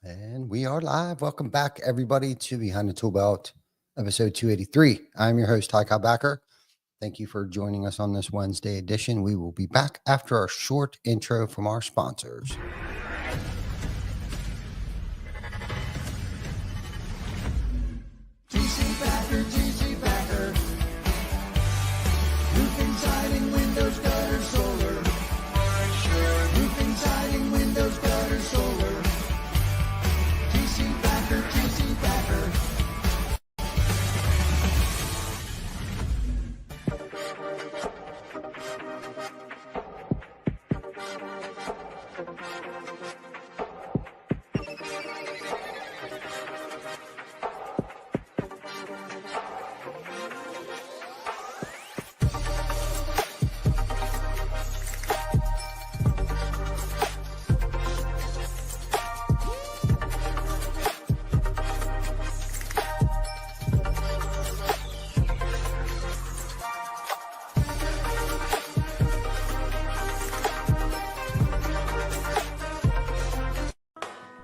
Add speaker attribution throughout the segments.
Speaker 1: And we are live. Welcome back, everybody, to Behind the Tool Belt, episode 283. I'm your host, Cobb. Thank you for joining us on this Wednesday edition. We will be back after our short intro from our sponsors.
Speaker 2: TC Backer. Roofing, siding, windows, gutters, solar. Roofing, siding, windows, gutters, solar. TC Backer.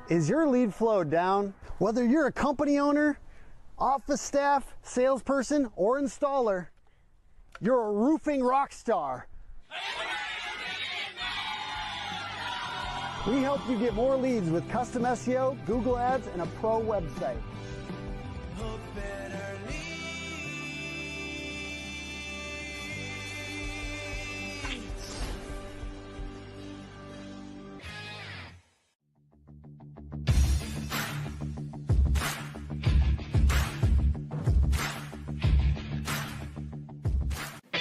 Speaker 3: Is your lead flow down? Whether you're a company owner, office staff, salesperson, or installer, you're a roofing rock star. We help you get more leads with custom SEO, Google Ads, and a pro website.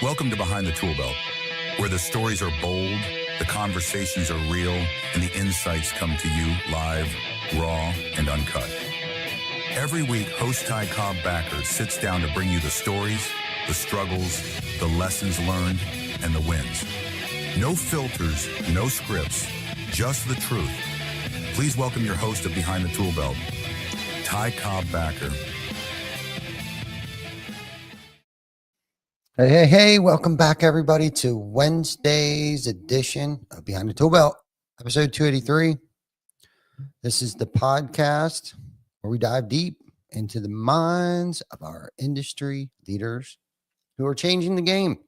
Speaker 4: Welcome to Behind the Tool Belt, where the stories are bold, the conversations are real, and the insights come to you live, raw, and uncut. Every week, host Cobb sits down to bring you the stories, the struggles, the lessons learned, and the wins. No filters, no scripts, just the truth. Please welcome your host of Behind the Tool Belt, Cobb.
Speaker 1: Hey, welcome back, everybody, to Wednesday's edition of Behind the Tool Belt, episode 283. This is the podcast where we dive deep into the minds of our industry leaders who are changing the game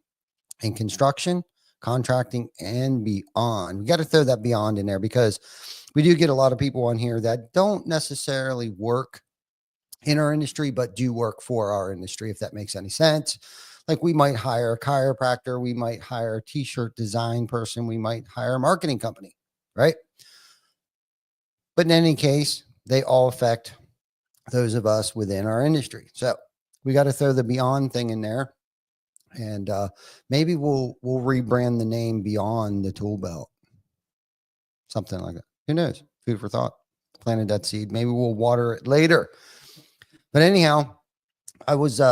Speaker 1: in construction, contracting, and beyond. We got to throw that beyond in there because we do get a lot of people on here that don't necessarily work in our industry, but do work for our industry, if that makes any sense. Like we might hire a chiropractor, we might hire a t-shirt design person, we might hire a marketing company, right? But in any case, they all affect those of us within our industry. So we got to throw the beyond thing in there. And maybe we'll rebrand the name Beyond the Tool Belt. Something like that. Who knows? Food for thought. Planted that seed. Maybe we'll water it later. But anyhow, I was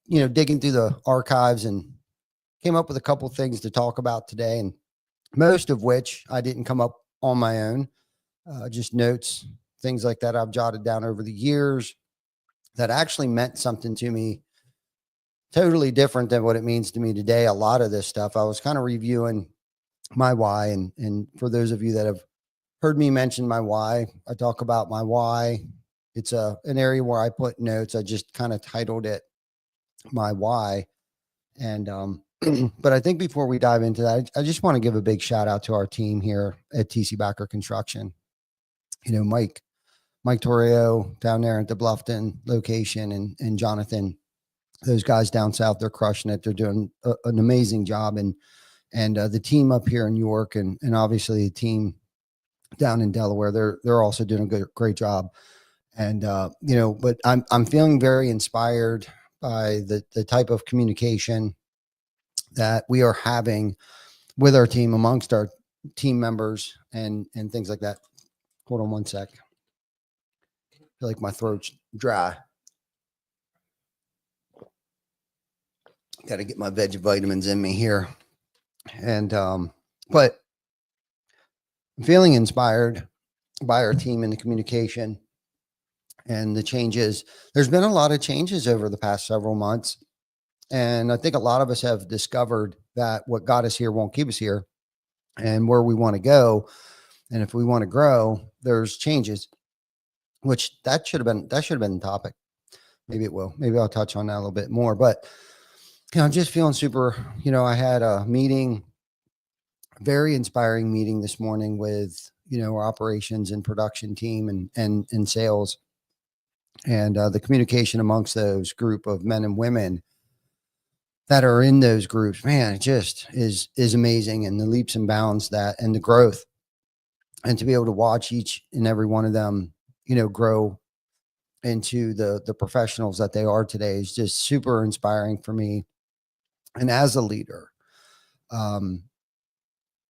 Speaker 1: digging through the archives and came up with a couple things to talk about today, and most of which I didn't come up on my own, just notes, things like that I've jotted down over the years that actually meant something to me totally different than what it means to me today. A lot of this stuff, I was kind of reviewing my why, and for those of you that have heard me mention my why, I talk about my why. It's an area where I put notes. I just kind of titled it my why. And but I think before we dive into that, I just want to give a big shout out to our team here at TC Backer Construction. Mike Torrio down there at the Bluffton location, and Jonathan, those guys down south, they're crushing it. They're doing an amazing job, and the team up here in York, and obviously the team down in Delaware, they're also doing a great job. And but I'm feeling very inspired by the type of communication that we are having with our team, amongst our team members, and things like that. Hold on one sec. I feel like my throat's dry. Got to get my veg vitamins in me here. And but I'm feeling inspired by our team and the communication and the changes. There's been a lot of changes over the past several months. And I think a lot of us have discovered that what got us here won't keep us here, and where we want to go. And if we want to grow, there's changes. which that should have been the topic. Maybe it will. Maybe I'll touch on that a little bit more. But I'm just feeling super. I had a meeting, very inspiring meeting this morning with our operations and production team and sales, and the communication amongst those group of men and women that are in those groups. Man, it just is amazing, and the leaps and bounds and the growth, and to be able to watch each and every one of them grow into the professionals that they are today is just super inspiring for me. And as a leader,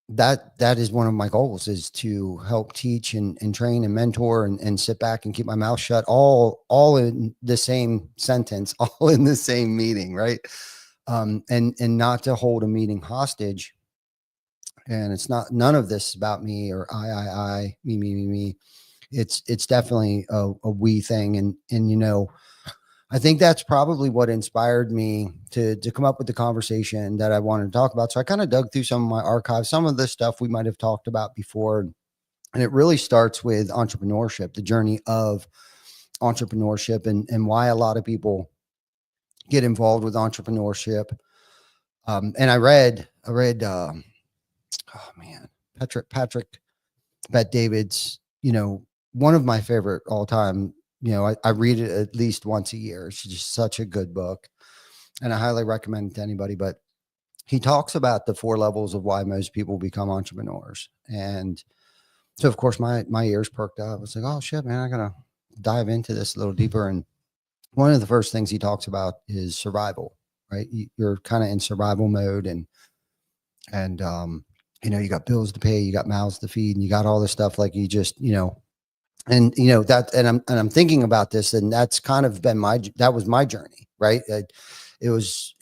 Speaker 1: that is one of my goals, is to help teach and train and mentor and sit back and keep my mouth shut, all in the same sentence, all in the same meeting. Right. And not to hold a meeting hostage. And it's not, none of this is about me or I, me. It's definitely a we thing. And I think that's probably what inspired me to come up with the conversation that I wanted to talk about. So I kind of dug through some of my archives, some of the stuff we might have talked about before. And it really starts with entrepreneurship, the journey of entrepreneurship, and why a lot of people get involved with entrepreneurship. And I read, oh man, Patrick Bet David's, one of my favorite all time. I read it at least once a year. It's just such a good book, and I highly recommend it to anybody. But he talks about the 4 levels of why most people become entrepreneurs. And so, of course, my ears perked up. I was like, oh shit, man, I gotta dive into this a little deeper. And one of the first things he talks about is survival, right? You're kind of in survival mode, and you got bills to pay, you got mouths to feed, and you got all this stuff. Like you just, and that, and I'm thinking about this, and that's kind of been that was my journey, right? It was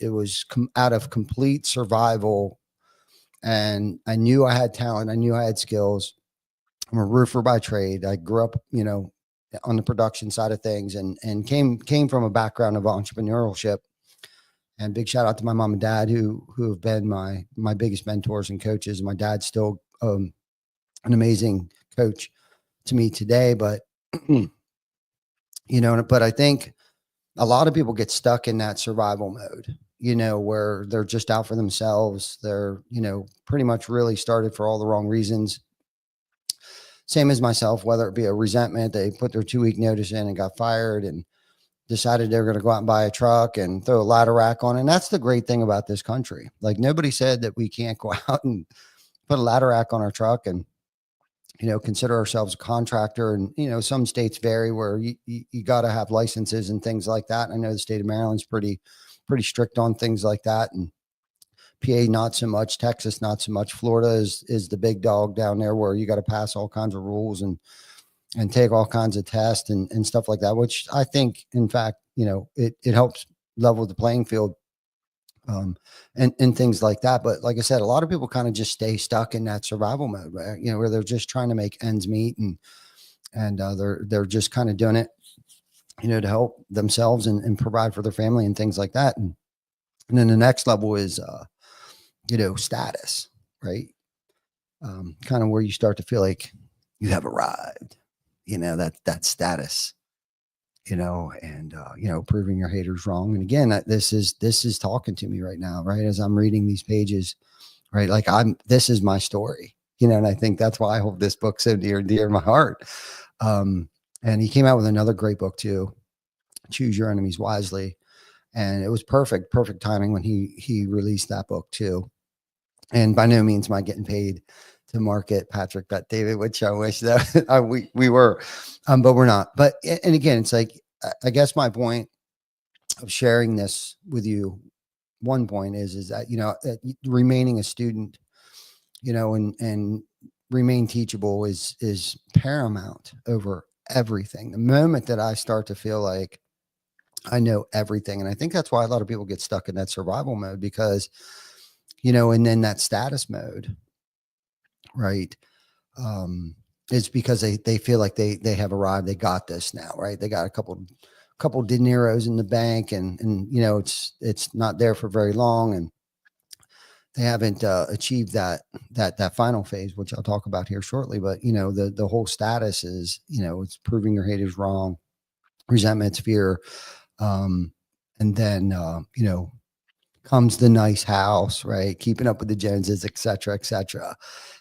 Speaker 1: out of complete survival, and I knew I had talent, I knew I had skills. I'm a roofer by trade. I grew up, on the production side of things, and came from a background of entrepreneurship. And big shout out to my mom and dad who have been my biggest mentors and coaches. My dad's still an amazing coach to me today, but but I think a lot of people get stuck in that survival mode, where they're just out for themselves. They're, pretty much really started for all the wrong reasons. Same as myself, whether it be a resentment, they put their 2-week notice in and got fired and decided they're going to go out and buy a truck and throw a ladder rack on. And that's the great thing about this country. Like, nobody said that we can't go out and put a ladder rack on our truck and, consider ourselves a contractor. And, some states vary where you got to have licenses and things like that. And I know the state of Maryland's pretty strict on things like that. And PA, not so much. Texas, not so much. Florida is the big dog down there, where you got to pass all kinds of rules and take all kinds of tests and stuff like that, which I think, in fact, it helps level the playing field, and things like that. But like I said, a lot of people kind of just stay stuck in that survival mode, right? Where they're just trying to make ends meet, and they're just kind of doing it, to help themselves and provide for their family and things like that. And then the next level is, status, right? Kind of where you start to feel like you have arrived, that status, and proving your haters wrong. And again, this is talking to me right now, right? As I'm reading these pages, right? Like this is my story, and I think that's why I hold this book so dear to my heart. And he came out with another great book too, Choose Your Enemies Wisely. And it was perfect timing when he released that book too. And by no means am I getting paid to market Patrick Bet David, which I wish that we were, but we're not. But, and again, it's like, I guess my point of sharing this with you, one point is that, remaining a student, and remain teachable is paramount over everything. The moment that I start to feel like I know everything, and I think that's why a lot of people get stuck in that survival mode, because, and then that status mode, right? It's because they feel like they have arrived, they got this now, right? They got a couple dineros in the bank, and it's not there for very long, and achieved that final phase, which I'll talk about here shortly. But the whole status is, it's proving your haters wrong, resentment's fear, and then comes the nice house, right? Keeping up with the Joneses, et cetera, et cetera.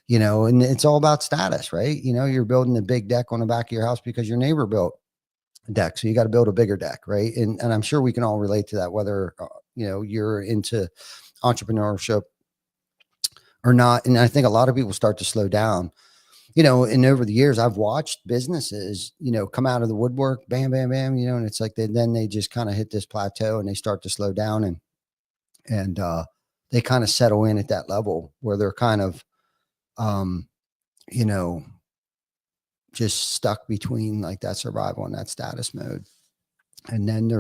Speaker 1: And it's all about status, right? You're building a big deck on the back of your house because your neighbor built a deck. So you got to build a bigger deck, right? And I'm sure we can all relate to that, whether, you're into entrepreneurship or not. And I think a lot of people start to slow down, and over the years, I've watched businesses, come out of the woodwork, bam, bam, bam, and it's like then they just kind of hit this plateau and they start to slow down and they kind of settle in at that level where they're kind of, you know, just stuck between like that survival and that status mode. And then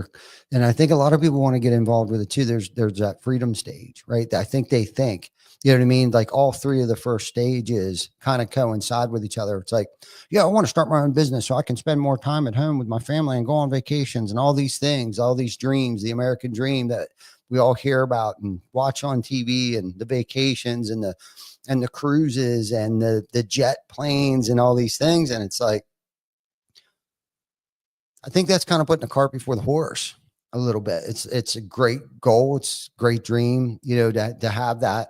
Speaker 1: and I think a lot of people want to get involved with it too. There's that freedom stage, right? I think they think, you know what I mean? Like all three of the first stages kind of coincide with each other. It's like, yeah, I want to start my own business so I can spend more time at home with my family and go on vacations and all these things, all these dreams, the American dream that we all hear about and watch on TV, and the vacations and the cruises and the jet planes and all these things. And it's like, I think that's kind of putting the cart before the horse a little bit. It's a great goal. It's a great dream, to have that.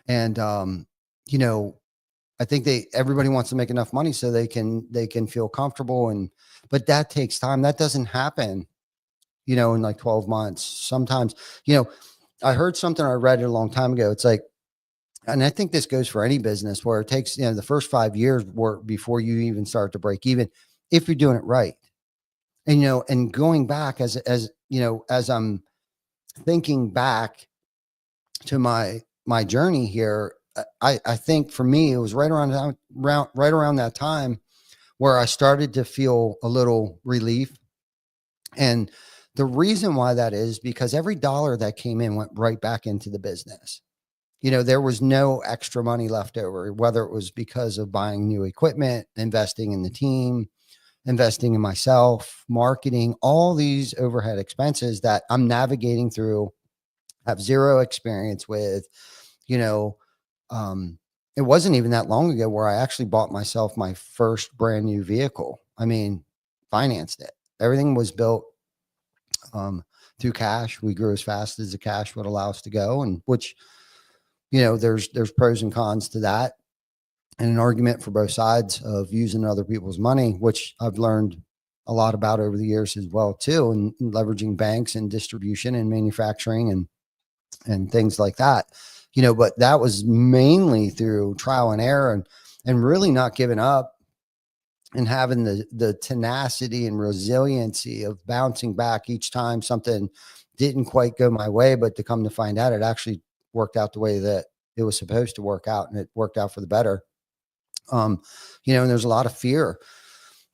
Speaker 1: And, I think everybody wants to make enough money so they can feel comfortable. But that takes time. That doesn't happen, in like 12 months. Sometimes, I heard something, I read it a long time ago. It's like, and I think this goes for any business where it takes, the first 5 years work before you even start to break even, if you're doing it right. And, and going back as I'm thinking back to my journey here, I think for me, it was right around that time where I started to feel a little relief. And the reason why that is because every dollar that came in went right back into the business. There was no extra money left over, whether it was because of buying new equipment, investing in the team, investing in myself, marketing, all these overhead expenses that I'm navigating through, have zero experience with. It wasn't even that long ago where I actually bought myself my first brand new vehicle. I mean, financed it. Everything was built through cash. We grew as fast as the cash would allow us to go, and which, there's pros and cons to that, and an argument for both sides of using other people's money, which I've learned a lot about over the years as well too, and leveraging banks and distribution and manufacturing and things like that, but that was mainly through trial and error and really not giving up and having the tenacity and resiliency of bouncing back each time something didn't quite go my way, but to come to find out, it actually worked out the way that it was supposed to work out, and it worked out for the better. And there's a lot of fear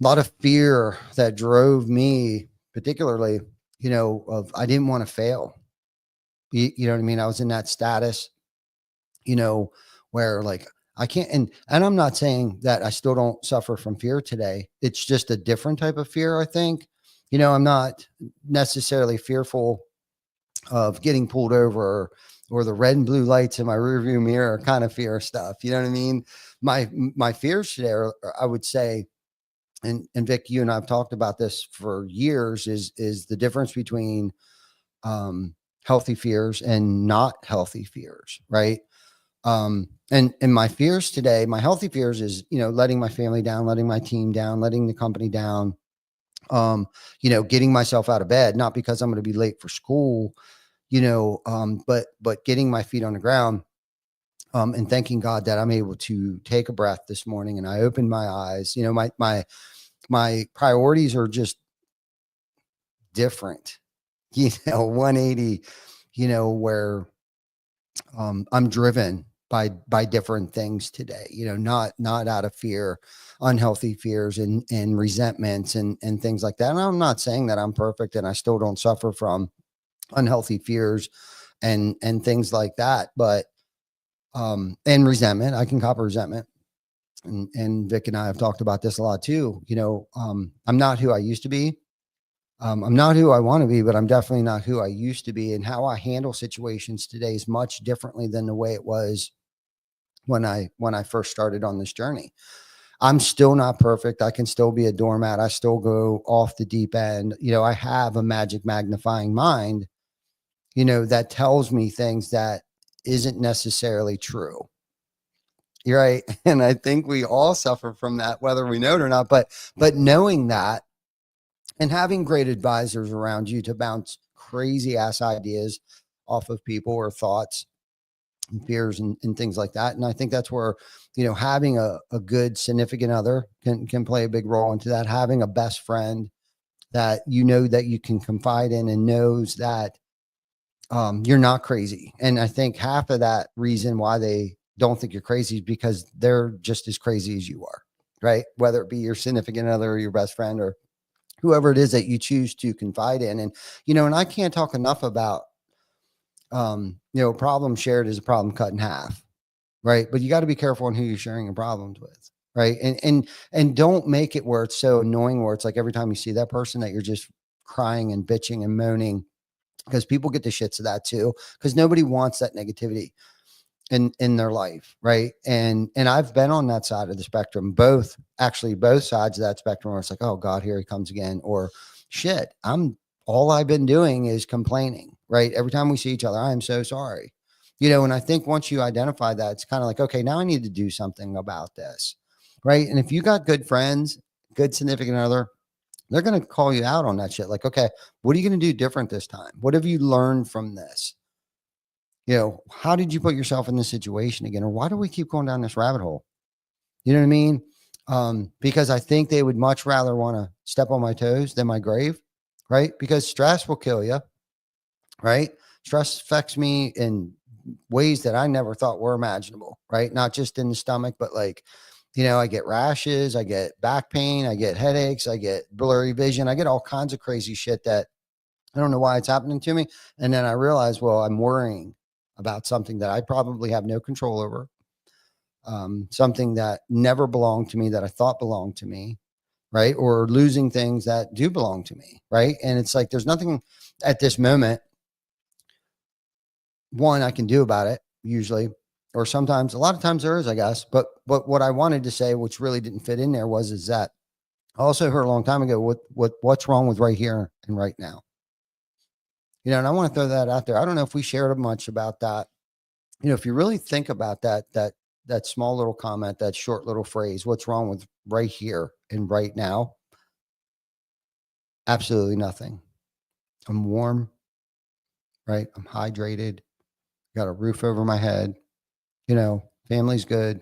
Speaker 1: that drove me, particularly, of I didn't want to fail. You know what I mean? I was in that status, where like I can't, and I'm not saying that I still don't suffer from fear today. It's just a different type of fear. I think, I'm not necessarily fearful of getting pulled over or the red and blue lights in my rearview mirror kind of fear stuff. You know what I mean? My fears today are, I would say, and Vic, you and I've talked about this for years, is the difference between healthy fears and not healthy fears, right? And my fears today, my healthy fears is, letting my family down, letting my team down, letting the company down, getting myself out of bed, not because I'm going to be late for school, but getting my feet on the ground, and thanking God that I'm able to take a breath this morning and I opened my eyes. My priorities are just different, 180, where I'm driven by different things today, not out of fear, unhealthy fears and resentments and things like that. And I'm not saying that I'm perfect and I still don't suffer from unhealthy fears and things like that, but and resentment. I can cop resentment. And Vic and I have talked about this a lot too. I'm not who I used to be. I'm not who I want to be, but I'm definitely not who I used to be. And how I handle situations today is much differently than the way it was when I first started on this journey. I'm still not perfect. I can still be a doormat. I still go off the deep end. I have a magic magnifying mind, that tells me things that isn't necessarily true. You're right. And I think we all suffer from that, whether we know it or not. But knowing that and having great advisors around you to bounce crazy ass ideas off of people or thoughts and fears and things like that. And I think that's where, having a good significant other can play a big role into that. Having a best friend that that you can confide in and knows that you're not crazy. And I think half of that reason why they don't think you're crazy is because they're just as crazy as you are, right? Whether it be your significant other or your best friend or whoever it is that you choose to confide in. And, and I can't talk enough about, problem shared is a problem cut in half, right? But you got to be careful on who you're sharing your problems with. Right. And don't make it where it's so annoying where it's like every time you see that person that you're just crying and bitching and moaning, because people get the shits of that too, because nobody wants that negativity in their life. Right. And I've been on that side of the spectrum, both sides of that spectrum where it's like, oh God, here he comes again, or shit, all I've been doing is complaining. Right. Every time we see each other, I'm so sorry. And I think once you identify that, it's kind of like, okay, now I need to do something about this. Right. And if you got good friends, good significant other, they're going to call you out on that shit. Like, okay, what are you going to do different this time? What have you learned from this? How did you put yourself in this situation again? Or why do we keep going down this rabbit hole? You know what I mean? Because I think they would much rather want to step on my toes than my grave, right? Because stress will kill you, right? Stress affects me in ways that I never thought were imaginable, right? Not just in the stomach, but like, I get rashes, I get back pain, I get headaches, I get blurry vision, I get all kinds of crazy shit that I don't know why it's happening to me. And then I realize, well, I'm worrying about something that I probably have no control over, something that never belonged to me that I thought belonged to me, right? Or losing things that do belong to me, right? And it's like there's nothing at this moment, one, I can do about it usually, or sometimes, a lot of times there is, I guess. But what I wanted to say, which really didn't fit in there, is that I also heard a long time ago, what's wrong with right here and right now? And I want to throw that out there. I don't know if we shared much about that. If you really think about that small little comment, that short little phrase, what's wrong with right here and right now? Absolutely nothing. I'm warm, right? I'm hydrated, got a roof over my head, family's good,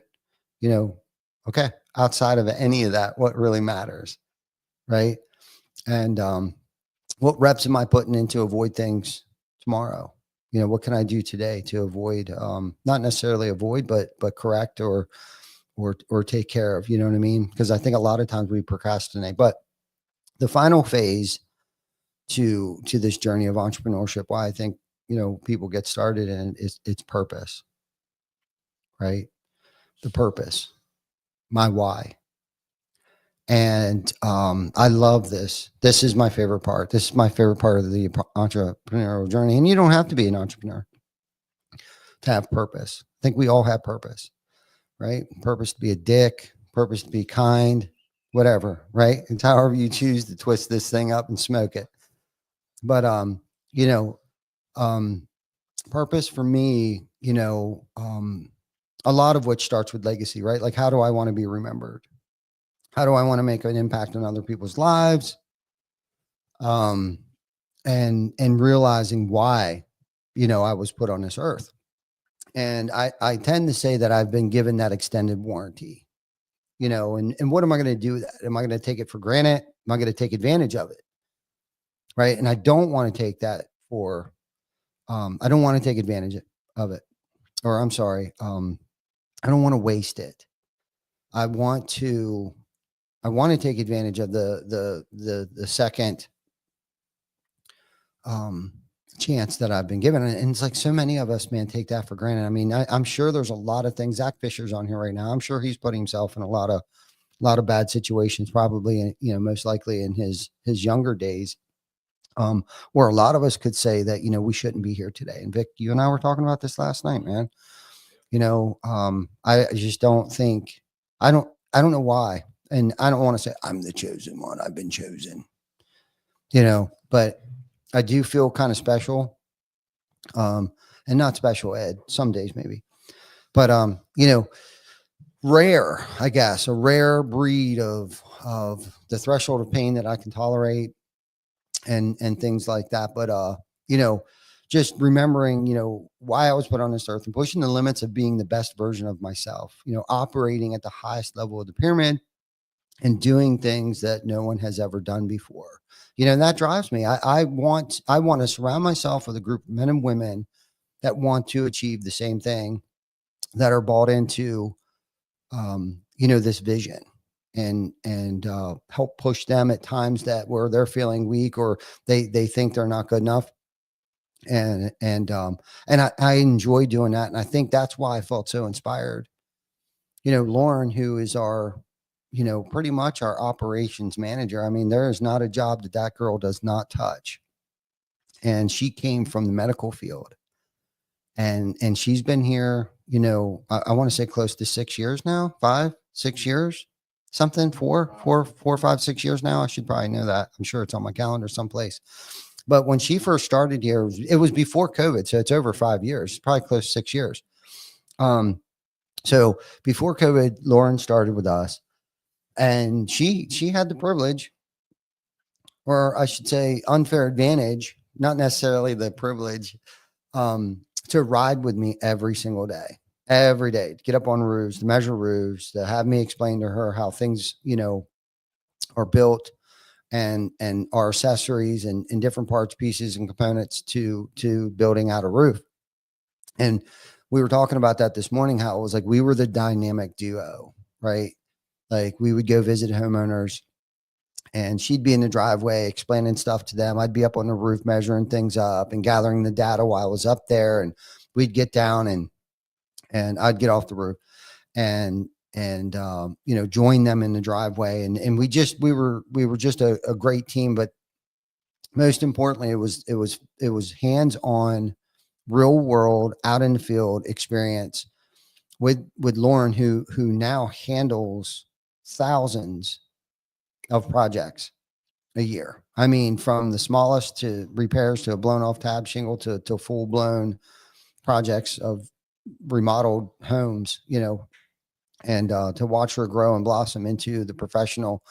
Speaker 1: okay. Outside of any of that, what really matters, right? And what reps am I putting in to avoid things tomorrow? What can I do today to avoid, not necessarily avoid, but correct or take care of, you know what I mean? Because I think a lot of times we procrastinate. But the final phase to this journey of entrepreneurship, why I think, people get started in it's purpose, right? The purpose, my why. And I love this. This is my favorite part. This is my favorite part of the entrepreneurial journey. And you don't have to be an entrepreneur to have purpose. I think we all have purpose, right? Purpose to be a dick, purpose to be kind, whatever, right? It's however you choose to twist this thing up and smoke it. But purpose for me, a lot of which starts with legacy, right? Like, how do I want to be remembered? How do I want to make an impact on other people's lives? And realizing why, I was put on this earth. And I tend to say that I've been given that extended warranty, and what am I going to do with that? Am I going to take it for granted? Am I going to take advantage of it? Right. And I don't want to take that for, I don't want to take advantage of it, or I'm sorry. I don't want to waste it. I want to take advantage of the second chance that I've been given. And it's like so many of us, man, take that for granted. I mean, I'm sure there's a lot of things. Zach Fisher's on here right now. I'm sure he's putting himself in a lot of bad situations, probably, most likely in his younger days. where a lot of us could say that, we shouldn't be here today. And Vic, you and I were talking about this last night, man. I just don't think, I don't know why. And I don't want to say I'm the chosen one. I've been chosen, but I do feel kind of special. And not special ed, some days maybe, but, rare, I guess, a rare breed of the threshold of pain that I can tolerate and things like that. But, just remembering, why I was put on this earth and pushing the limits of being the best version of myself, operating at the highest level of the pyramid and doing things that no one has ever done before. And that drives me. I want to surround myself with a group of men and women that want to achieve the same thing, that are bought into, this vision and help push them at times that where they're feeling weak or they think they're not good enough. And I enjoy doing that. And I think that's why I felt so inspired. Lauren, who is our, pretty much our operations manager. I mean, there is not a job that girl does not touch. And she came from the medical field. And she's been here, I want to say close to 6 years now, 5, 6 years, something, 4, 5, 6 years now. I should probably know that. I'm sure it's on my calendar someplace. But when she first started here, it was before COVID. So it's over 5 years, probably close to 6 years. So before COVID, Lauren started with us, and she had the privilege, or I should say unfair advantage, not necessarily the privilege, to ride with me every single day, to get up on roofs, to measure roofs, to have me explain to her how things, are built and our accessories and different parts, pieces, and components to building out a roof. And we were talking about that this morning, how it was like we were the dynamic duo, right? Like we would go visit homeowners and she'd be in the driveway explaining stuff to them. I'd be up on the roof measuring things up and gathering the data while I was up there, and we'd get down and I'd get off the roof and join them in the driveway. And we were just a great team. But most importantly, it was hands-on, real world, out in the field experience with Lauren, who now handles thousands of projects a year. I mean, from the smallest to repairs to a blown off tab shingle to full blown projects of remodeled homes, and to watch her grow and blossom into the professional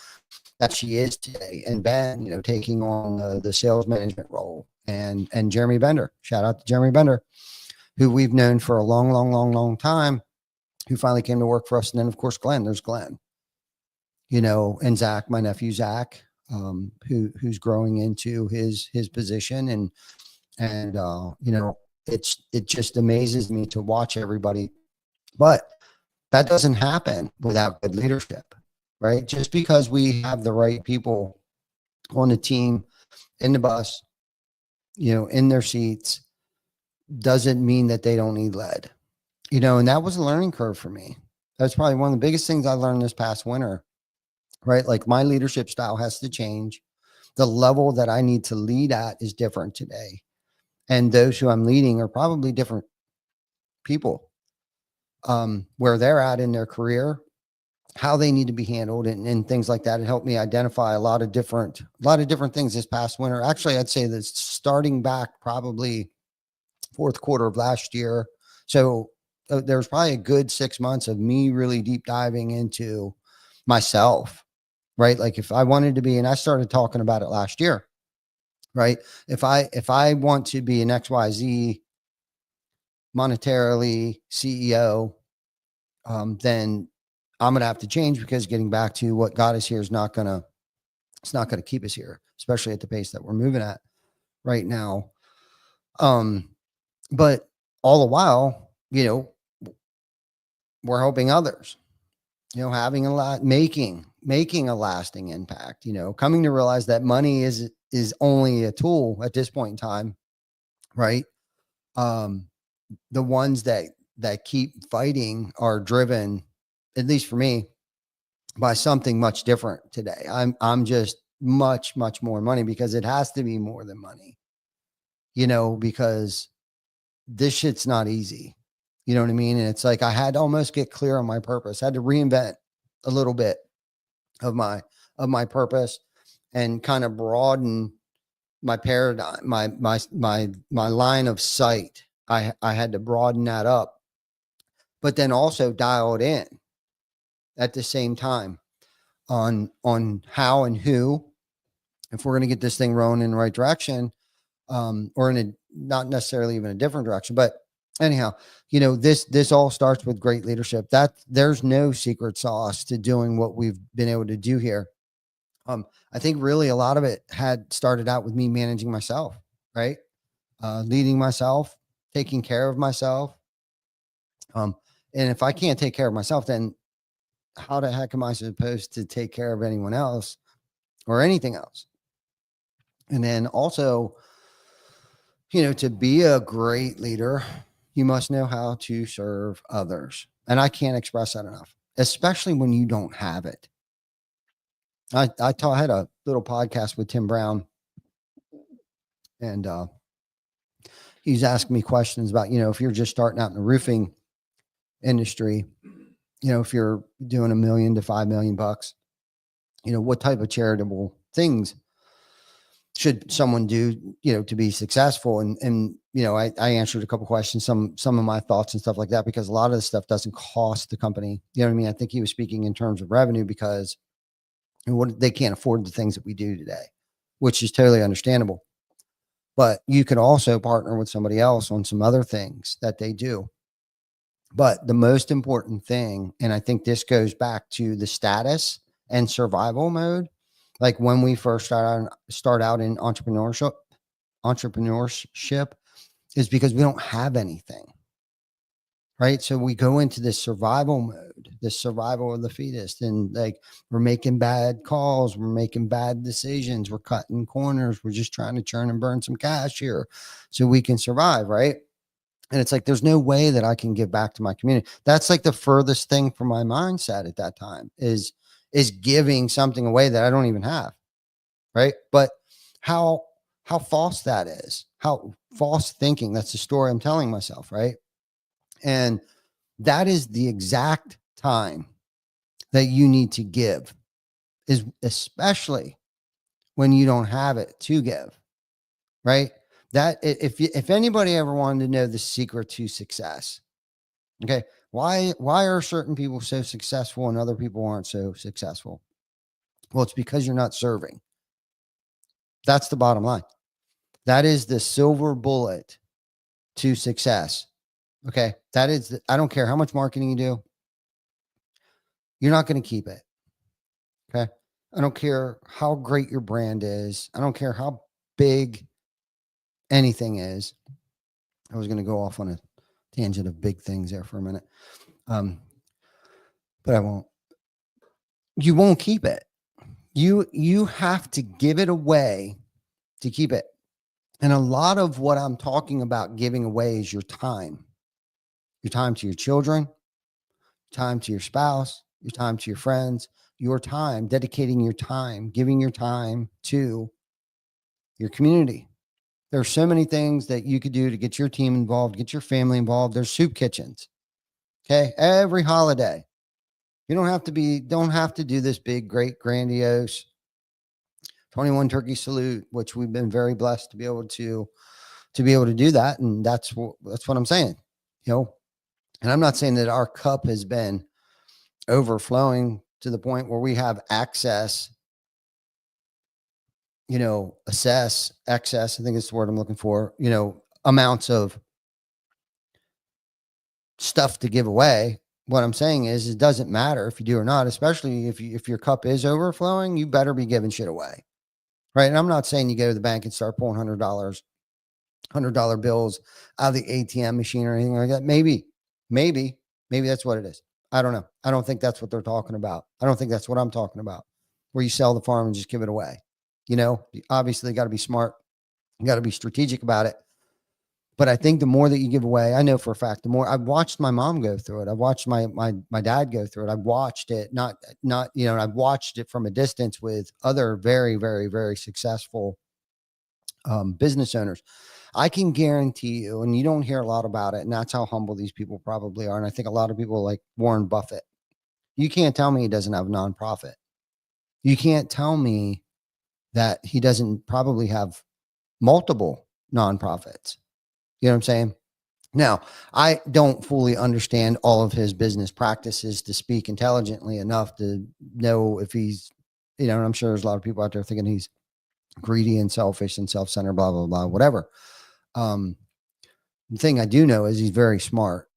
Speaker 1: that she is today. And Ben, taking on the sales management role, and Jeremy Bender, shout out to Jeremy Bender, who we've known for a long time, who finally came to work for us. And then of course, there's Glenn, and Zach, my nephew, Zach, who's growing into his position. And it just amazes me to watch everybody, but that doesn't happen without good leadership, right? Just because we have the right people on the team, in the bus, in their seats, doesn't mean that they don't need lead, and that was a learning curve for me. That's probably one of the biggest things I learned this past winter, right? Like my leadership style has to change. The level that I need to lead at is different today. And those who I'm leading are probably different people, where they're at in their career, how they need to be handled, and things like that. It helped me identify a lot of different things this past winter. Actually, I'd say that starting back probably fourth quarter of last year. So there was probably a good 6 months of me really deep diving into myself, right? Like if I wanted to be, and I started talking about it last year, right? If I want to be an XYZ monetarily CEO, then I'm going to have to change, because getting back to what got us here is not going to keep us here, especially at the pace that we're moving at right now. But all the while, we're helping others, having a lot, making a lasting impact, coming to realize that money is only a tool at this point in time, right? The ones that keep fighting are driven, at least for me, by something much different today. I'm just much, much more money, because it has to be more than money, because this shit's not easy. You know what I mean? And it's like, I had to almost get clear on my purpose. I had to reinvent a little bit of my purpose and kind of broaden my paradigm, my line of sight. I had to broaden that up, but then also dial it in at the same time on how and who, if we're going to get this thing rolling in the right direction, or in a, not necessarily even a different direction, but anyhow, this all starts with great leadership. That there's no secret sauce to doing what we've been able to do here. I think really a lot of it had started out with me managing myself, right? Leading myself, taking care of myself. And if I can't take care of myself, then how the heck am I supposed to take care of anyone else or anything else? And then also, to be a great leader, you must know how to serve others. And I can't express that enough, especially when you don't have it. I had a little podcast with Tim Brown, and he's asking me questions about, if you're just starting out in the roofing industry, if you're doing $1 million to $5 million, what type of charitable things should someone do, to be successful? And I answered a couple questions, some of my thoughts and stuff like that, because a lot of this stuff doesn't cost the company. You know what I mean? I think he was speaking in terms of revenue, because they can't afford the things that we do today, which is totally understandable. But you could also partner with somebody else on some other things that they do. But the most important thing, and I think this goes back to the status and survival mode, like when we first start out in entrepreneurship, is because we don't have anything, right? So we go into this survival mode, this survival of the fittest, and like we're making bad calls, we're making bad decisions, we're cutting corners, we're just trying to churn and burn some cash here so we can survive, right? And it's like, there's no way that I can give back to my community. That's like the furthest thing from my mindset at that time is giving something away that I don't even have, right? But how false that is, how false thinking. That's the story I'm telling myself, right? And that is the exact time that you need to give, is especially when you don't have it to give, right? That if anybody ever wanted to know the secret to success, okay, why are certain people so successful and other people aren't so successful? Well, it's because you're not serving. That's the bottom line. That is the silver bullet to success. Okay. That is, I don't care how much marketing you do, you're not going to keep it. Okay. I don't care how great your brand is. I don't care how big anything is. I was going to go off on a tangent of big things there for a minute. But I won't. You won't keep it. You have to give it away to keep it. And a lot of what I'm talking about giving away is your time to your children, time to your spouse, your time to your friends, your time, dedicating your time, giving your time to your community. There are so many things that you could do to get your team involved, get your family involved. There's soup kitchens. Okay. Every holiday. You don't have to do this big, great, grandiose 21 turkey salute, which we've been very blessed to be able to do that. And that's what I'm saying, and I'm not saying that our cup has been overflowing to the point where we have excess, excess, I think it's the word I'm looking for, amounts of stuff to give away. What I'm saying is it doesn't matter if you do or not, especially if your cup is overflowing, you better be giving shit away. Right. And I'm not saying you go to the bank and start pulling $100 bills out of the ATM machine or anything like that. Maybe that's what it is. I don't know. I don't think that's what they're talking about. I don't think that's what I'm talking about, where you sell the farm and just give it away. You obviously got to be smart. You got to be strategic about it. But I think the more that you give away, I know for a fact, the more I've watched my mom go through it. I've watched my dad go through it. I've watched it, not, I've watched it from a distance with other very, very, very successful business owners. I can guarantee you, and you don't hear a lot about it, and that's how humble these people probably are. And I think a lot of people like Warren Buffett. You can't tell me he doesn't have a nonprofit. You can't tell me that he doesn't probably have multiple nonprofits. You know what I'm saying? Now, I don't fully understand all of his business practices to speak intelligently enough to know if he's, and I'm sure there's a lot of people out there thinking he's greedy and selfish and self-centered, blah, blah, blah, whatever. The thing I do know is he's very smart,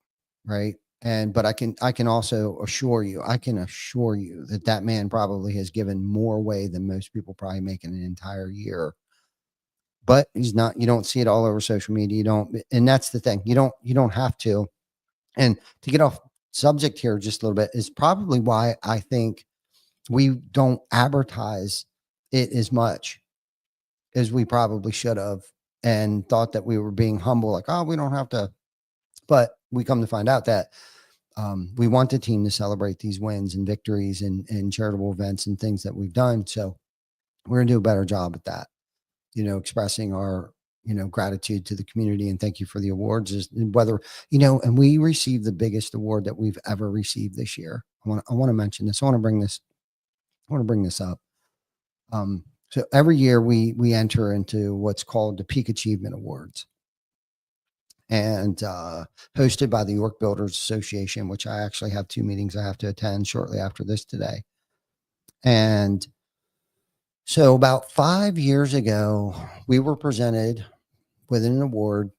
Speaker 1: right? But I can also assure you, that that man probably has given more away than most people probably make in an entire year. But he's not, you don't see it all over social media. You don't, and that's the thing. You don't have to. And to get off subject here just a little bit is probably why I think we don't advertise it as much as we probably should have, and thought that we were being humble, like, oh, we don't have to. But we come to find out that we want the team to celebrate these wins and victories and charitable events and things that we've done. So we're going to do a better job at that, expressing our, gratitude to the community and thank you for the awards. Is whether, and we received the biggest award that we've ever received this year. I want to mention this. I want to bring this up. So every year we enter into what's called the Peak Achievement Awards, and hosted by the York Builders Association, which I actually have 2 meetings I have to attend shortly after this today. And so about 5 years ago, we were presented with an award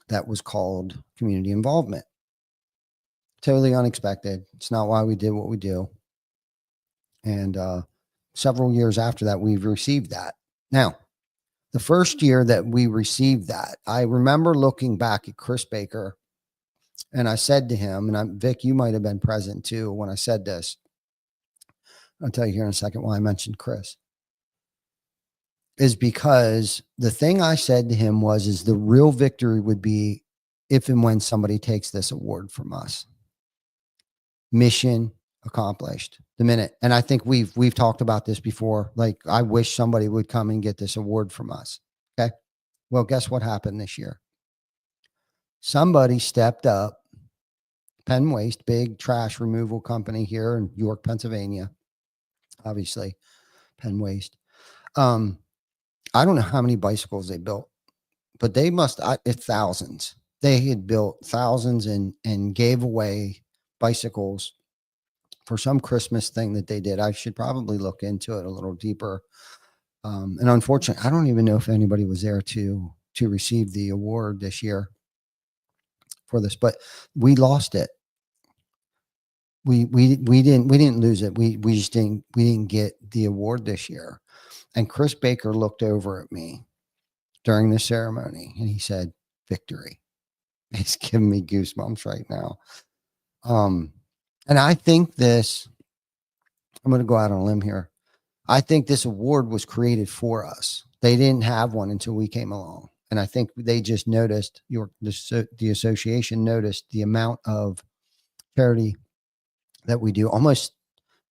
Speaker 1: that was called Community Involvement. Totally unexpected. It's not why we did what we do. And several years after that, we've received that. Now, the first year that we received that, I remember looking back at Chris Baker, and I said to him, and Vic, you might have been present too when I said this. I'll tell you here in a second why I mentioned Chris. Is because the thing I said to him is the real victory would be if and when somebody takes this award from us. Mission accomplished the minute. And I think we've talked about this before. Like, I wish somebody would come and get this award from us. Okay. Well, guess what happened this year? Somebody stepped up. Penn Waste, big trash removal company here in York, Pennsylvania. Obviously, Penn Waste. I don't know how many bicycles they built, but they must, thousands. They had built thousands and gave away bicycles for some Christmas thing that they did. I should probably look into it a little deeper. And unfortunately, I don't even know if anybody was there to receive the award this year for this, but we lost it. We didn't lose it. We didn't get the award this year. And Chris Baker looked over at me during the ceremony and he said, "Victory." It's giving me goosebumps right now. And I think I'm going to go out on a limb here. I think this award was created for us. They didn't have one until we came along. And I think they just noticed, the association noticed the amount of charity that we do. Almost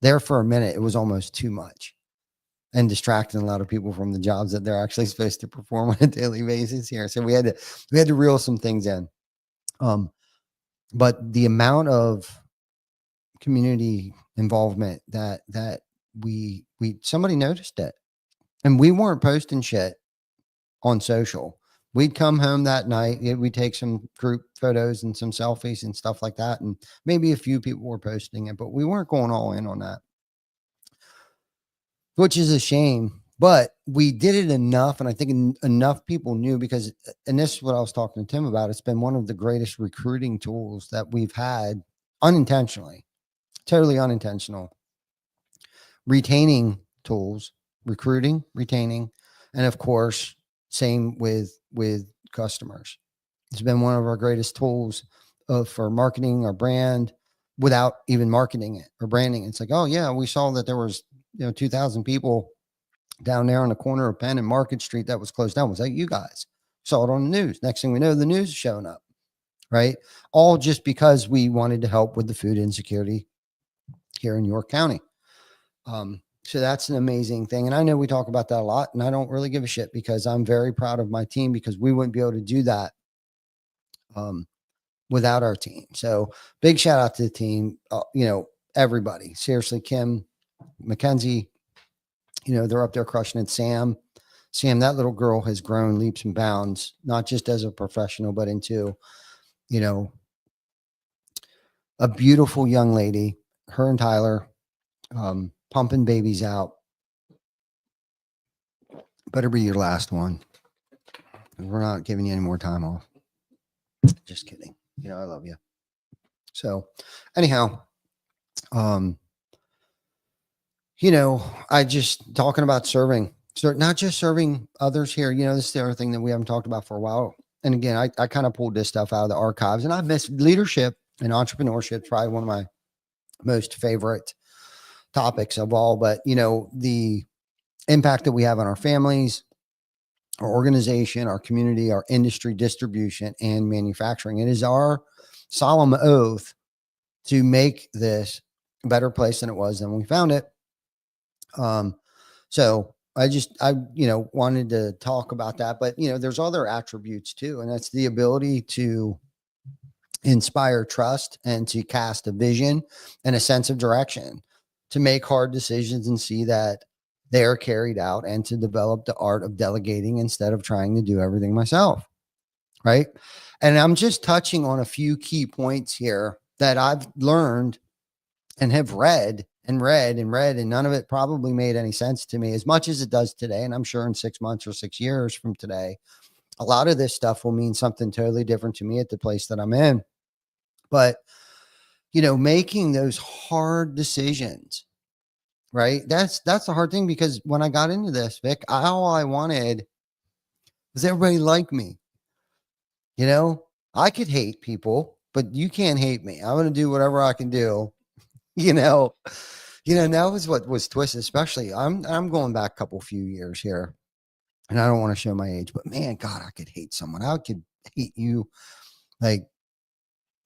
Speaker 1: there for a minute, it was almost too much and distracting a lot of people from the jobs that they're actually supposed to perform on a daily basis here. So we had to reel some things in. But the amount of community involvement that somebody noticed it, and we weren't posting shit on social. We'd come home that night, we'd take some group photos and some selfies and stuff like that, and maybe a few people were posting it, but we weren't going all in on that, which is a shame. But we did it enough, and I think enough people knew, because, and this is what I was talking to Tim about, it's been one of the greatest recruiting tools that we've had, unintentionally, totally unintentional, retaining tools, recruiting, retaining, and of course, same with customers. It's been one of our greatest tools for marketing our brand without even marketing it or branding it. It's like, oh yeah, we saw that there was 2,000 people down there on the corner of Penn and Market Street that was closed down. Was that you guys? Saw it on the news. Next thing we know, the news is showing up, right? All just because we wanted to help with the food insecurity here in York County. So that's an amazing thing. And I know we talk about that a lot, and I don't really give a shit because I'm very proud of my team, because we wouldn't be able to do that without our team. So big shout out to the team, everybody. Seriously, Kim, Mackenzie, they're up there crushing it. Sam, that little girl has grown leaps and bounds, not just as a professional, but into, a beautiful young lady. Her and Tyler, pumping babies out. Better be your last one. We're not giving you any more time off. Just kidding. I love you. So anyhow, I just talking about serving. So not just serving others here. This is the other thing that we haven't talked about for a while. And again, I kind of pulled this stuff out of the archives, and I've missed leadership and entrepreneurship. Probably one of my most favorite topics of all, but the impact that we have on our families, our organization, our community, our industry, distribution, and manufacturing. It is our solemn oath to make this a better place than it was when we found it. So I wanted to talk about that, but there's other attributes too, and that's the ability to inspire trust and to cast a vision and a sense of direction, to make hard decisions and see that they are carried out, and to develop the art of delegating instead of trying to do everything myself. Right. And I'm just touching on a few key points here that I've learned and have read, and none of it probably made any sense to me as much as it does today. And I'm sure in 6 months or 6 years from today, a lot of this stuff will mean something totally different to me at the place that I'm in. But, making those hard decisions, right? That's the hard thing, because when I got into this, Vic, all I wanted was everybody like me. I could hate people, but you can't hate me. I'm going to do whatever I can do. Now is what was twisted, especially I'm going back a couple few years here, and I don't want to show my age, but man, God, I could hate someone. I could hate you like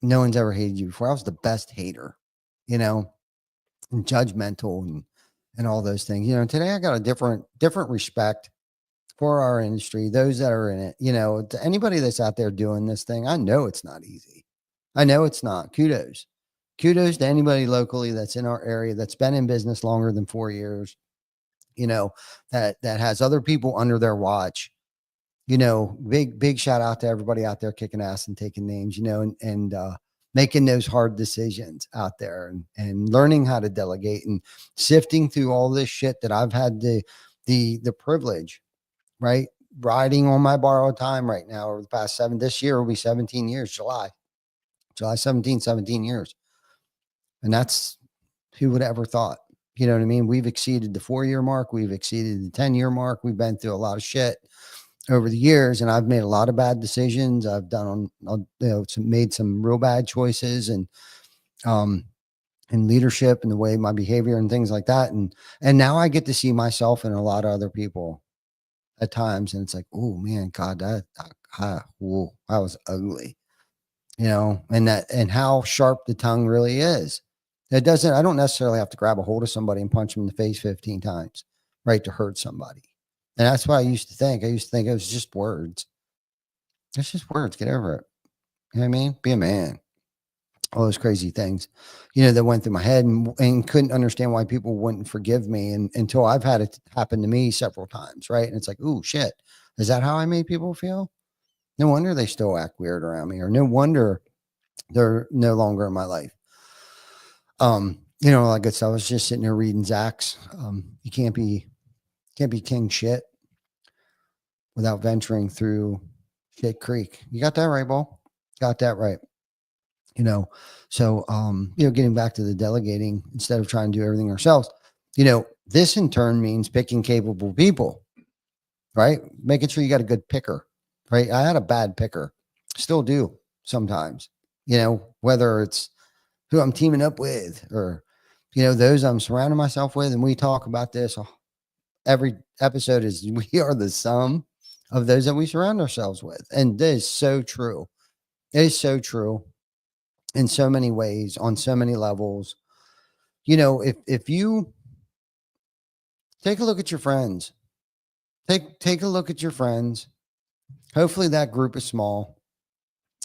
Speaker 1: no one's ever hated you before. I was the best hater, and judgmental and all those things. Today I got a different respect for our industry, those that are in it. To anybody that's out there doing this thing, I know it's not easy. I know it's not. Kudos to anybody locally that's in our area that's been in business longer than 4 years, that has other people under their watch. Big shout out to everybody out there kicking ass and taking names, and making those hard decisions out there, and learning how to delegate, and sifting through all this shit that I've had the privilege, right? Riding on my borrowed time right now over the past this year will be 17 years, July 17 years. And that's, who would ever thought, you know what I mean? We've exceeded the 4-year mark. We've exceeded the 10-year mark. We've been through a lot of shit over the years, and I've made a lot of bad decisions. I've made some real bad choices, and in leadership and the way my behavior and things like that. And now I get to see myself and a lot of other people at times. And it's like, oh man, God, that was ugly, and how sharp the tongue really is. I don't necessarily have to grab a hold of somebody and punch them in the face 15 times, right, to hurt somebody. And that's what I used to think. I used to think it was just words. It's just words. Get over it. You know what I mean? Be a man. All those crazy things, that went through my head, and couldn't understand why people wouldn't forgive me, until I've had it happen to me several times. Right. And it's like, oh shit. Is that how I made people feel? No wonder they still act weird around me, or no wonder they're no longer in my life. Like I said, I was just sitting there reading Zach's, you can't be king shit without venturing through shit creek. You got that right, Ball? Got that right. So, getting back to the delegating instead of trying to do everything ourselves, this in turn means picking capable people, right? Making sure you got a good picker, right? I had a bad picker, still do sometimes, whether it's who I'm teaming up with, or, those I'm surrounding myself with. And we talk about this every episode, is we are the sum of those that we surround ourselves with. And that is so true. It is so true in so many ways, on so many levels. You know, if you take a look at your friends, take a look at your friends. Hopefully that group is small,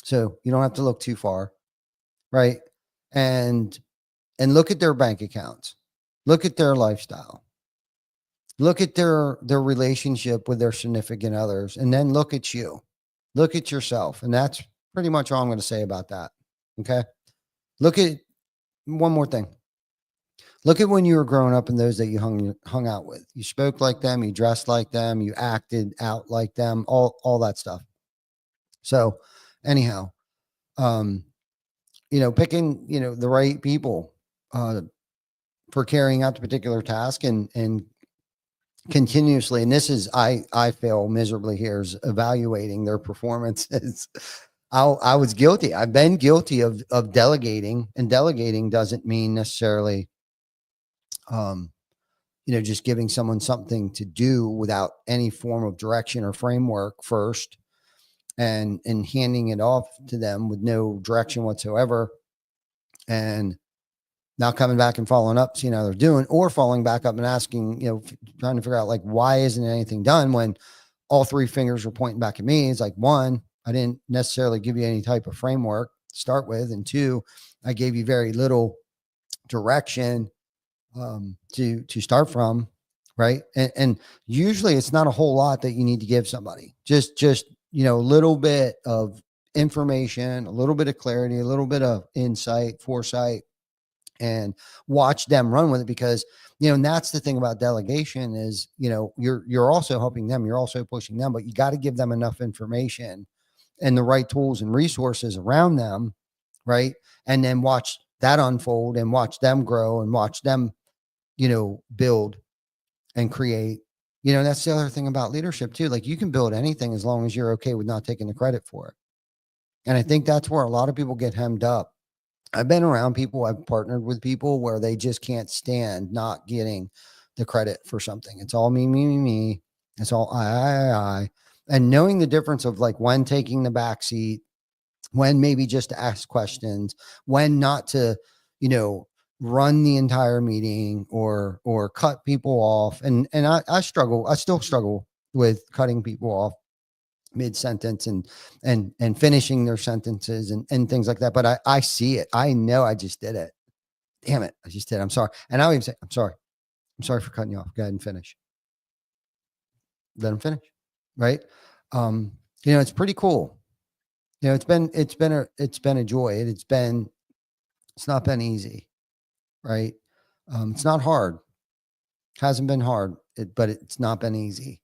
Speaker 1: so you don't have to look too far, right? And look at their bank accounts, look at their lifestyle, look at their relationship with their significant others, and then look at you, look at yourself. And that's pretty much all I'm going to say about that. Okay. Look at one more thing. Look at when you were growing up and those that you hung out with. You spoke like them, you dressed like them, you acted out like them, all that stuff. So anyhow, picking, the right people for carrying out the particular task and continuously, and this is, I fail miserably here, is evaluating their performances. I was guilty. I've been guilty of delegating, and delegating doesn't mean necessarily just giving someone something to do without any form of direction or framework first, and handing it off to them with no direction whatsoever, and now coming back and following up, seeing how they're doing, or following back up and asking, trying to figure out, like, why isn't anything done when all three fingers were pointing back at me. It's like, one, I didn't necessarily give you any type of framework to start with, and two, I gave you very little direction to start from, right? And usually it's not a whole lot that you need to give somebody. Just a little bit of information, a little bit of clarity, a little bit of insight, foresight, and watch them run with it. Because and that's the thing about delegation is, you're also helping them, you're also pushing them, but you got to give them enough information and the right tools and resources around them, right? And then watch that unfold and watch them grow and watch them build and create. That's the other thing about leadership too. Like, you can build anything as long as you're okay with not taking the credit for it. And I think that's where a lot of people get hemmed up. I've been around people, I've partnered with people where they just can't stand not getting the credit for something. It's all me. It's all I. And knowing the difference of, like, when taking the back seat, when maybe just to ask questions, when not to, run the entire meeting or cut people off. And I still struggle with cutting people off mid-sentence and finishing their sentences and things like that. But I see it. I know I just did it. Damn it. I just did it. I'm sorry. And I'll even say, I'm sorry. I'm sorry for cutting you off. Go ahead and finish. Let them finish. Right. It's pretty cool. It's been a joy. It's not been easy. Right. It's not hard. Hasn't been hard, but it's not been easy,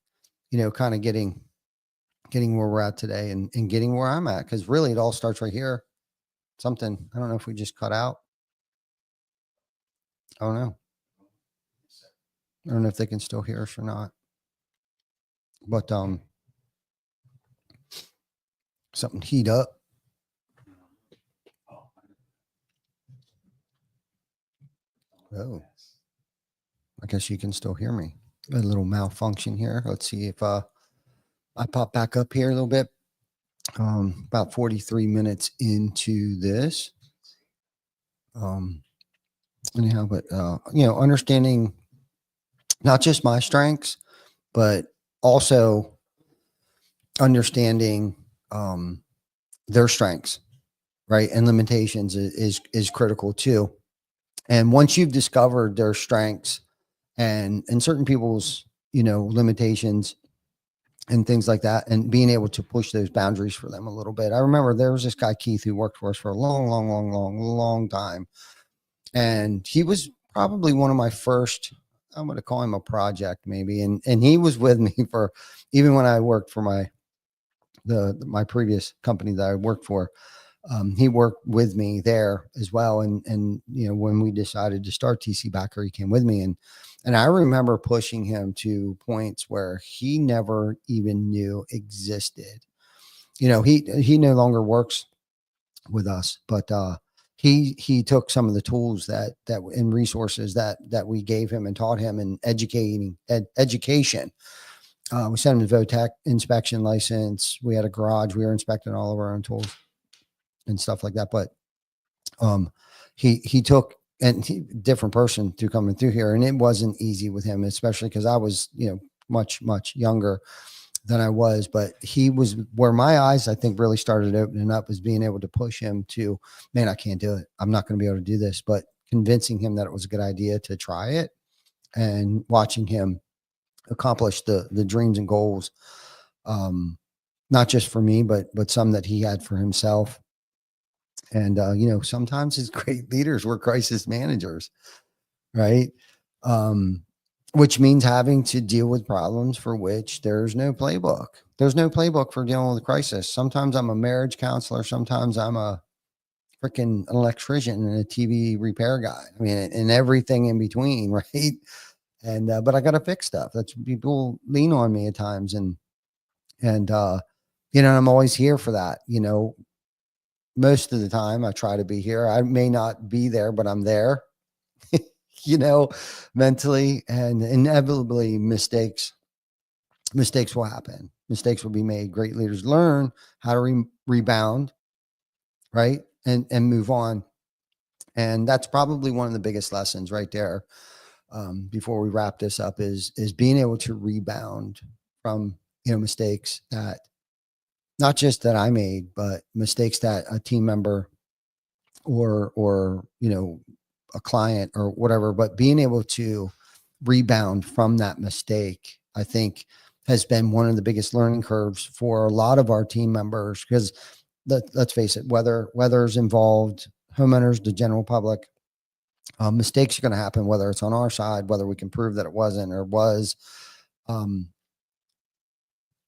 Speaker 1: kind of getting where we're at today and getting where I'm at. Cause really it all starts right here. Something, I don't know if we just cut out. I don't know. I don't know if they can still hear us or not, but, something heat up. Oh, I guess you can still hear me. A little malfunction here. Let's see if, I pop back up here a little bit. About 43 minutes into this. Anyhow, but understanding not just my strengths, but also understanding their strengths, right? And limitations is critical too. And once you've discovered their strengths and certain people's, limitations and things like that, and being able to push those boundaries for them a little bit. I remember there was this guy, Keith, who worked for us for a long time. And he was probably one of my first, I'm going to call him a project maybe. And he was with me for, even when I worked for my previous company that I worked for, he worked with me there as well. And when we decided to start TC Backer, he came with me. And I remember pushing him to points where he never even knew existed. He no longer works with us, but he took some of the tools that and resources that we gave him and taught him, and education We sent him the VOTEC inspection license. We had a garage. We were inspecting all of our own tools and stuff like that. But he took different person through coming through here, and it wasn't easy with him, especially because I was, much younger than I was. But he was where my eyes, I think, really started opening up, was being able to push him to, man, I can't do it. I'm not going to be able to do this. But convincing him that it was a good idea to try it, and watching him accomplish the dreams and goals, not just for me, but some that he had for himself. And sometimes his great leaders were crisis managers, right? Which means having to deal with problems for which there's no playbook. There's no playbook for dealing with a crisis. Sometimes I'm a marriage counselor. Sometimes I'm a freaking electrician and a TV repair guy. I mean, and everything in between, right? And but I got to fix stuff. That's, people lean on me at times, and I'm always here for that. Most of the time I try to be here. I may not be there, but I'm there. Mentally, and inevitably mistakes will happen. Mistakes will be made. Great leaders learn how to rebound, right? And move on. And that's probably one of the biggest lessons right there. Before we wrap this up, is being able to rebound from, mistakes that, not just that I made, but mistakes that a team member or a client or whatever, but being able to rebound from that mistake, I think, has been one of the biggest learning curves for a lot of our team members. Because let's face it, weather's involved, homeowners, the general public, mistakes are going to happen, whether it's on our side, whether we can prove that it wasn't or was.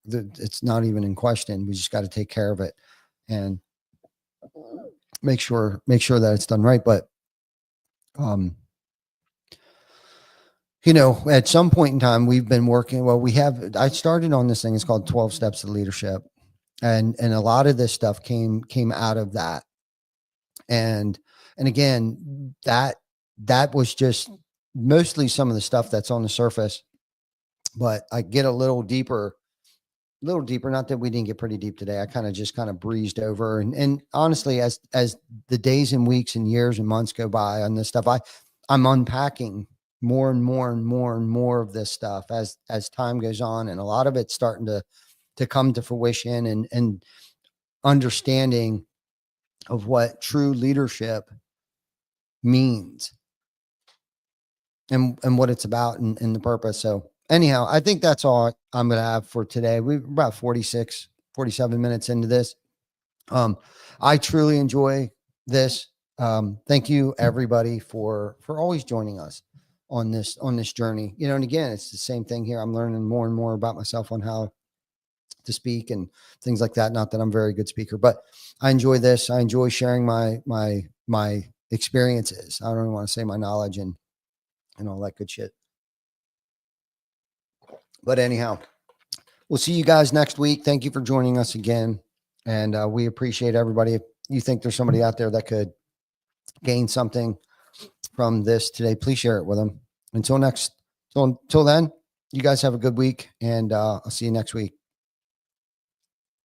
Speaker 1: It's not even in question. We just got to take care of it and make sure that it's done right. But at some point in time, we've been working. Well, I started on this thing. It's called 12 Steps to Leadership. And a lot of this stuff came out of that. And again, that was just mostly some of the stuff that's on the surface, but I get a little deeper. Not that we didn't get pretty deep today. I kind of breezed over. And honestly, as the days and weeks and years and months go by on this stuff, I'm unpacking more and more and more and more of this stuff as time goes on. And a lot of it's starting to come to fruition, and understanding of what true leadership means and what it's about, and the purpose. So anyhow, I think that's all I'm going to have for today. We're about 47 minutes into this. I truly enjoy this. Thank you everybody for always joining us on this journey. And again, it's the same thing here. I'm learning more and more about myself on how to speak and things like that. Not that I'm a very good speaker, but I enjoy this. I enjoy sharing my experiences. I don't even want to say my knowledge and all that good shit. But anyhow, we'll see you guys next week. Thank you for joining us again. And we appreciate everybody. If you think there's somebody out there that could gain something from this today, please share it with them. Until then, you guys have a good week, and I'll see you next week.